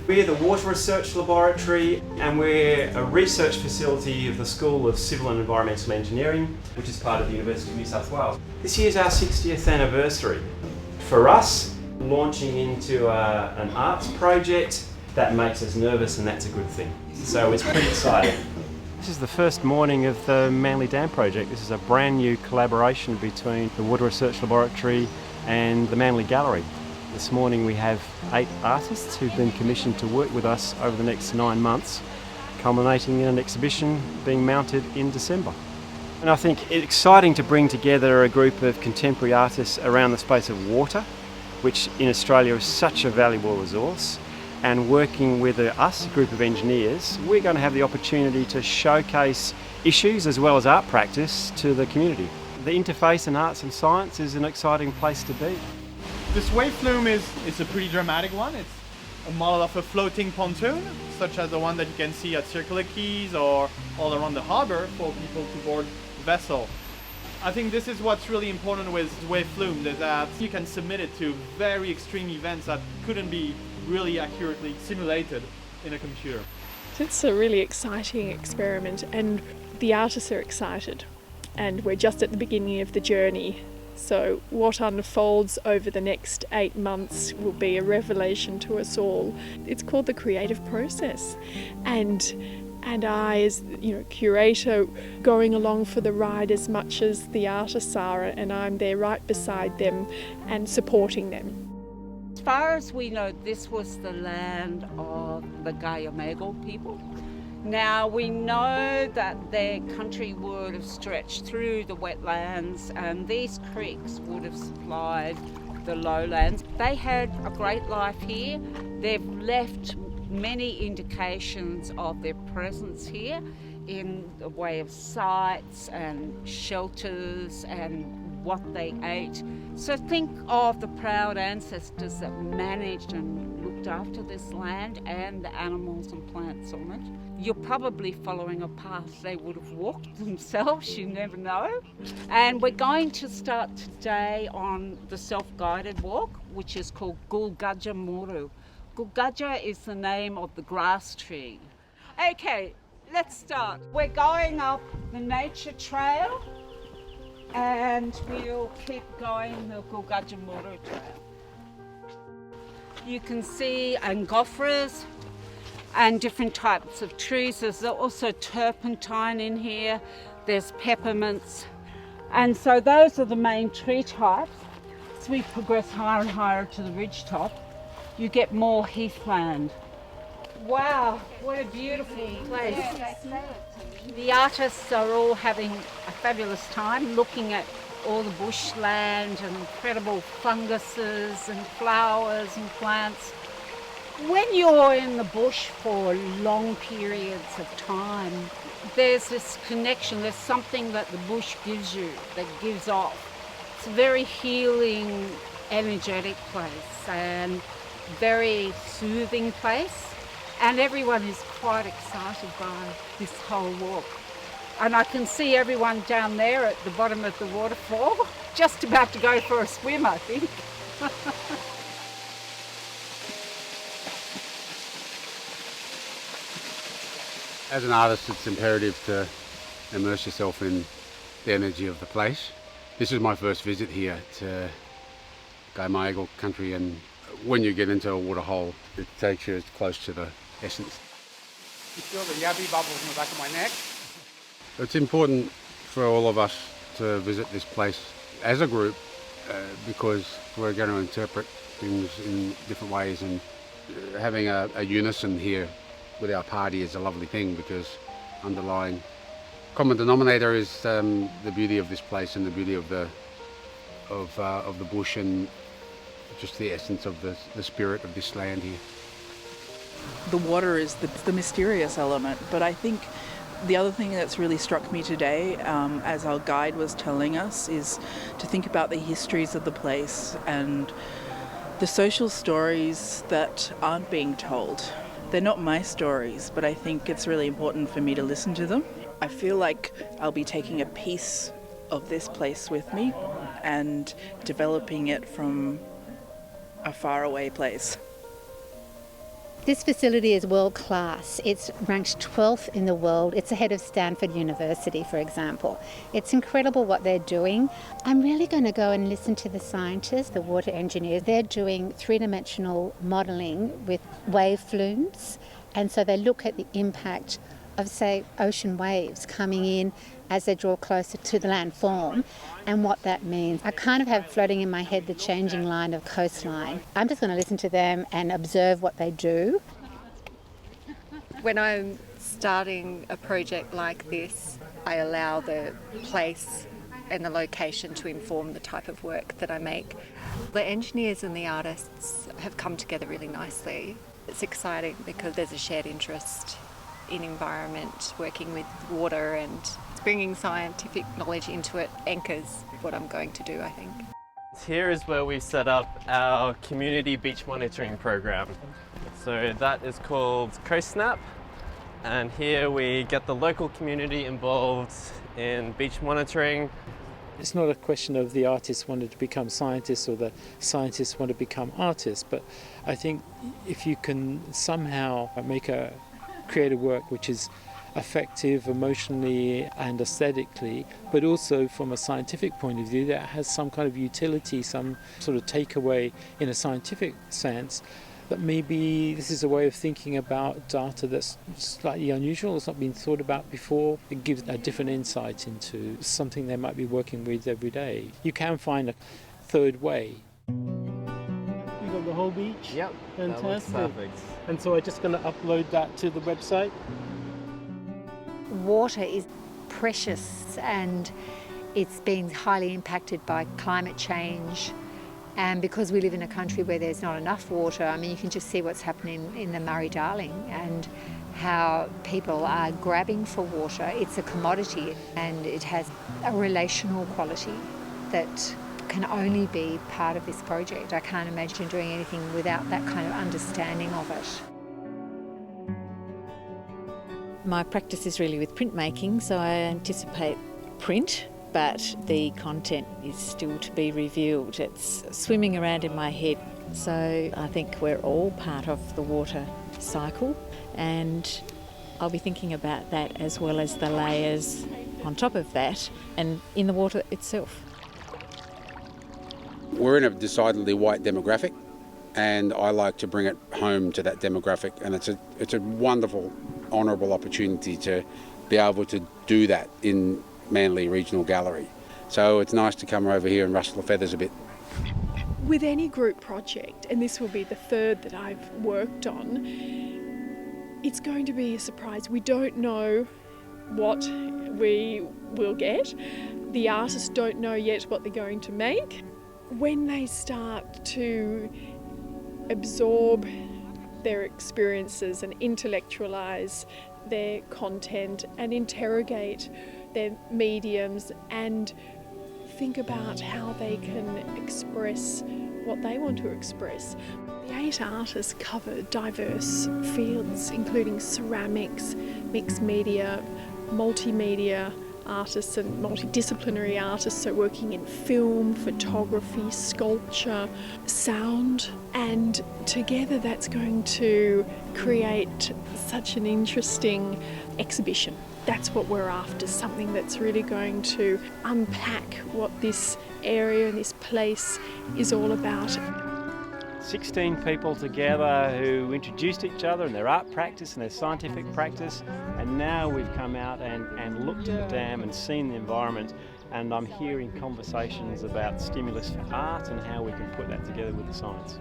We're the Water Research Laboratory and we're a research facility of the School of Civil and Environmental Engineering, which is part of the University of New South Wales. This year's our 60th anniversary. For us, launching into an arts project, that makes us nervous and that's a good thing. So it's pretty exciting. This is the first morning of the Manly Dam project. This is a brand new collaboration between the Water Research Laboratory and the Manly Gallery. This morning we have 8 artists who've been commissioned to work with us over the next 9 months, culminating in an exhibition being mounted in December. And I think it's exciting to bring together a group of contemporary artists around the space of water, which in Australia is such a valuable resource, and working with us, a group of engineers, we're going to have the opportunity to showcase issues as well as art practice to the community. The interface in arts and science is an exciting place to be. This wave flume is a pretty dramatic one. It's a model of a floating pontoon, such as the one that you can see at Circular Quays or all around the harbour for people to board the vessel. I think this is what's really important with wave flume, is that you can submit it to very extreme events that couldn't be really accurately simulated in a computer. It's a really exciting experiment and the artists are excited and we're just at the beginning of the journey. So what unfolds over the next 8 months will be a revelation to us all. It's called the creative process, and I, as curator, going along for the ride as much as the artists are, and I'm there right beside them and supporting them. As far as we know, this was the land of the Gulgadya people. Now we know that their country would have stretched through the wetlands and these creeks would have supplied the lowlands. They had a great life here. They've left many indications of their presence here in the way of sites and shelters and what they ate. So think of the proud ancestors that managed and looked after this land and the animals and plants on it. You're probably following a path they would have walked themselves, you never know. And we're going to start today on the self-guided walk, which is called Gulgadya Muru. Gulgadya is the name of the grass tree. Okay, let's start. We're going up the nature trail and we'll keep going the Gulgadya Muru trail. You can see angophores and different types of trees. There's also turpentine in here. There's peppermints. And so those are the main tree types. As we progress higher and higher to the ridge top, you get more heathland. Wow, what a beautiful place. The artists are all having a fabulous time looking at all the bushland and incredible funguses and flowers and plants. When you're in the bush for long periods of time, there's this connection, there's something that the bush gives you, that gives off. It's a very healing, energetic place and very soothing place. And everyone is quite excited by this whole walk. And I can see everyone down there at the bottom of the waterfall, just about to go for a swim, I think. As an artist, it's imperative to immerse yourself in the energy of the place. This is my first visit here to Gulgadya country, and when you get into a waterhole, it takes you close to the essence. You feel the yabby bubbles in the back of my neck. It's important for all of us to visit this place as a group because we're going to interpret things in different ways, and having a unison here with our party is a lovely thing because underlying common denominator is the beauty of this place and the beauty of the bush and just the essence of the spirit of this land here. The water is the mysterious element, but I think the other thing that's really struck me today, as our guide was telling us, is to think about the histories of the place and the social stories that aren't being told. They're not my stories, but I think it's really important for me to listen to them. I feel like I'll be taking a piece of this place with me and developing it from a faraway place. This facility is world class. It's ranked 12th in the world. It's ahead of Stanford University, for example. It's incredible what they're doing. I'm really going to go and listen to the scientists, the water engineers. They're doing three-dimensional modelling with wave flumes, and so they look at the impact of, say, ocean waves coming in as they draw closer to the landform and what that means. I kind of have floating in my head the changing line of coastline. I'm just going to listen to them and observe what they do. When I'm starting a project like this, I allow the place and the location to inform the type of work that I make. The engineers and the artists have come together really nicely. It's exciting because there's a shared interest in environment, working with water, and bringing scientific knowledge into it anchors what I'm going to do, I think. Here is where we've set up our community beach monitoring program. So that is called CoastSnap, and here we get the local community involved in beach monitoring. It's not a question of the artists wanted to become scientists or the scientists want to become artists, but I think if you can somehow make a creative work which is effective emotionally and aesthetically, but also from a scientific point of view that has some kind of utility, some sort of takeaway in a scientific sense, that maybe this is a way of thinking about data that's slightly unusual, it's not been thought about before. It gives a different insight into something they might be working with every day. You can find a third way. You got the whole beach? Yep, fantastic. that looks perfect. And so I'm just going to upload that to the website. Water is precious and it's been highly impacted by climate change, and because we live in a country where there's not enough water, I mean, you can just see what's happening in the Murray-Darling and how people are grabbing for water. It's a commodity and it has a relational quality that can only be part of this project. I can't imagine doing anything without that kind of understanding of it. My practice is really with printmaking, so I anticipate print, but the content is still to be revealed. It's swimming around in my head. So I think we're all part of the water cycle, and I'll be thinking about that as well as the layers on top of that and in the water itself. We're in a decidedly white demographic, and I like to bring it home to that demographic, and it's a wonderful, honourable opportunity to be able to do that in Manly Regional Gallery. So it's nice to come over here and rustle the feathers a bit. With any group project, and this will be the third that I've worked on, it's going to be a surprise. We don't know what we will get. The artists don't know yet what they're going to make. When they start to absorb their experiences and intellectualise their content and interrogate their mediums and think about how they can express what they want to express. The 8 artists cover diverse fields, including ceramics, mixed media, multimedia artists and multidisciplinary artists, so working in film, photography, sculpture, sound, and together that's going to create such an interesting exhibition. That's what we're after, something that's really going to unpack what this area and this place is all about. 16 people together who introduced each other and their art practice and their scientific practice, and now we've come out and looked at the dam and seen the environment, and I'm hearing conversations about stimulus for art and how we can put that together with the science.